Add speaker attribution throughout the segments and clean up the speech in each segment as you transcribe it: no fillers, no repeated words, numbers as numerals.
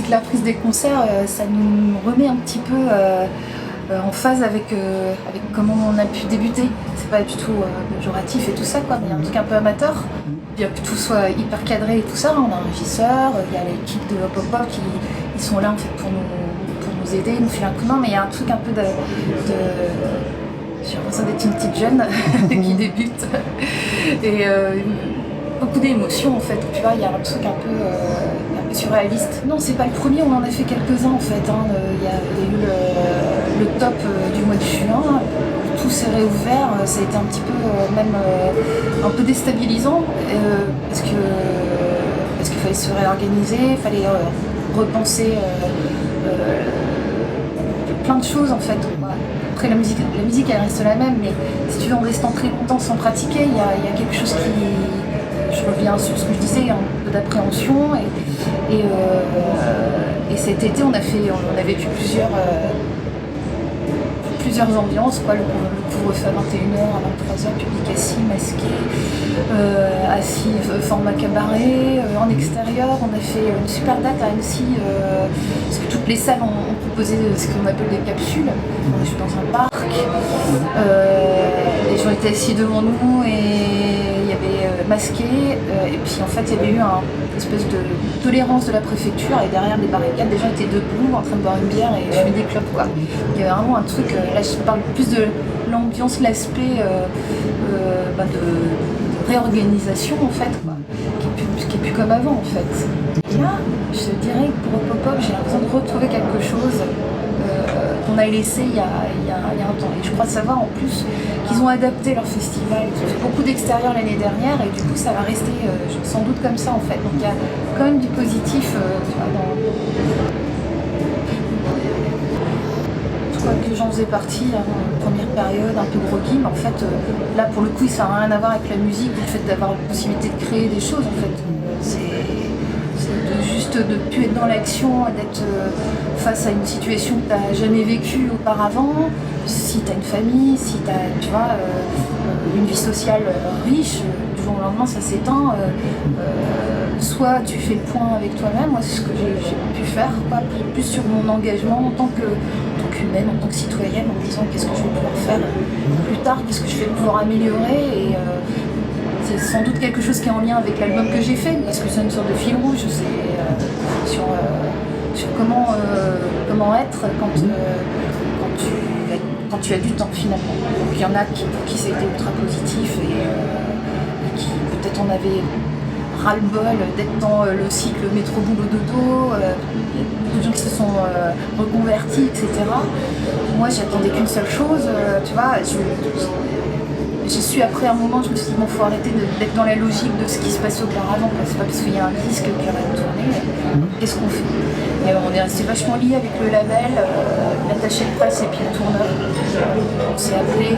Speaker 1: que la prise des concerts, ça nous remet un petit peu en phase avec comment on a pu débuter. C'est pas du tout péjoratif et tout ça, quoi, mais il y a un truc un peu amateur. Bien que tout soit hyper cadré et tout ça, on a un régisseur, il y a l'équipe de Hop Hop Hop qui ils sont là en fait pour nous aider, nous filer un coup de main, mais il y a un truc un peu j'ai l'impression d'être une petite jeune qui débute. Et beaucoup d'émotions en fait, tu vois, il y a un truc un peu surréaliste. Non, c'est pas le premier, on en a fait quelques-uns en fait. Il y a eu le top du mois de juin, tout s'est réouvert, ça a été un petit peu même un peu déstabilisant parce qu'il fallait se réorganiser, il fallait repenser plein de choses en fait. Après la musique elle reste la même, mais si tu veux en restant très longtemps sans pratiquer, il y a quelque chose qui... Je reviens sur ce que je disais, un peu d'appréhension et cet été on a vécu plusieurs ambiances, quoi, le couvre-feu à 21h, à 23h, public assis, masqué, assis format cabaret, en extérieur. On a fait une super date à Annecy, parce que toutes les salles ont proposé ce qu'on appelle des capsules. On est dans un parc, les gens étaient assis devant nous et il y avait masqué, et puis en fait il y avait eu une espèce de tolérance de la préfecture, et derrière les barricades des gens étaient debout en train de boire une bière et fumer des clopes, quoi. Il y avait vraiment un truc, là je parle plus de l'ambiance, l'aspect de réorganisation en fait, quoi, qui est plus comme avant en fait. Et là, je dirais que pour Hop Hop Hop, j'ai l'impression de retrouver quelque chose qu'on a laissé il y a un temps. Et je crois savoir en plus qu'ils ont adapté leur festival. Ils ont fait beaucoup d'extérieur l'année dernière et du coup ça va rester sans doute comme ça en fait. Donc il y a quand même du positif que j'en faisais partie, première période un peu groggy, mais en fait là pour le coup ça n'a rien à voir avec la musique, le fait d'avoir la possibilité de créer des choses en fait. C'est juste de ne plus être dans l'action, d'être face à une situation que tu n'as jamais vécue auparavant. Si tu as une famille, si tu as une vie sociale riche, du jour au lendemain ça s'éteint. Soit tu fais le point avec toi-même, moi c'est ce que j'ai pu faire, pas plus sur mon engagement en tant qu'humaine, en tant que citoyenne, en me disant qu'est-ce que je vais pouvoir faire plus tard, qu'est-ce que je vais pouvoir améliorer. Et c'est sans doute quelque chose qui est en lien avec l'album que j'ai fait, parce que c'est une sorte de fil rouge, c'est sur comment être quand tu as du temps finalement. Donc il y en a pour qui ça a été ultra positif et qui peut-être en avaient ras-le-bol d'être dans le cycle métro boulot dodo, il y a beaucoup de gens qui se sont reconvertis, etc. Moi j'attendais qu'une seule chose, tu vois, j'ai su après un moment, je me suis dit bon, faut arrêter d'être dans la logique de ce qui se passait auparavant, c'est pas parce qu'il y a un disque qui aurait tourné, qu'est-ce qu'on fait? Et on est resté vachement lié avec le label, l'attaché de presse et puis le tourneur. On s'est appelé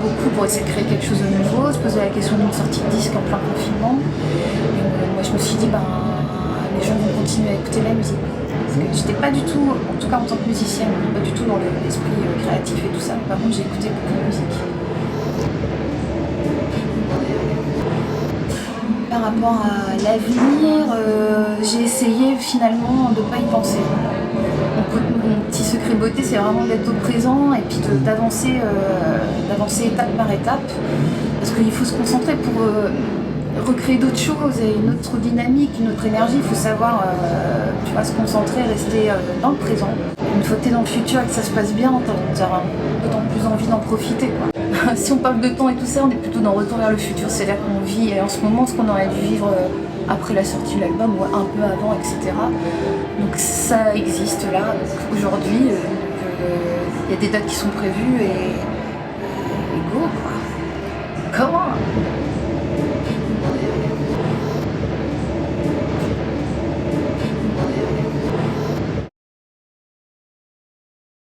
Speaker 1: beaucoup pour essayer de créer quelque chose de nouveau, se poser la question d'une sortie de disque en plein confinement. Et moi je me suis dit les gens vont continuer à écouter la musique. Parce que j'étais pas du tout, en tout cas en tant que musicienne, pas du tout dans l'esprit créatif et tout ça, mais par contre j'ai écouté beaucoup de musique. Par rapport à l'avenir, j'ai essayé finalement de ne pas y penser. Mon petit secret beauté, c'est vraiment d'être au présent et puis d'avancer étape par étape. Parce qu'il faut se concentrer pour recréer d'autres choses et une autre dynamique, une autre énergie. Il faut savoir se concentrer, rester dans le présent. Une fois que tu es dans le futur et que ça se passe bien, tu auras d'autant plus envie d'en profiter, quoi. Si on parle de temps et tout ça, on est plutôt dans le retour vers le futur. C'est là qu'on vit en ce moment ce qu'on aurait dû vivre après la sortie de l'album ou un peu avant, etc. Donc ça existe là. Aujourd'hui, il y a des dates qui sont prévues et go, quoi. Comment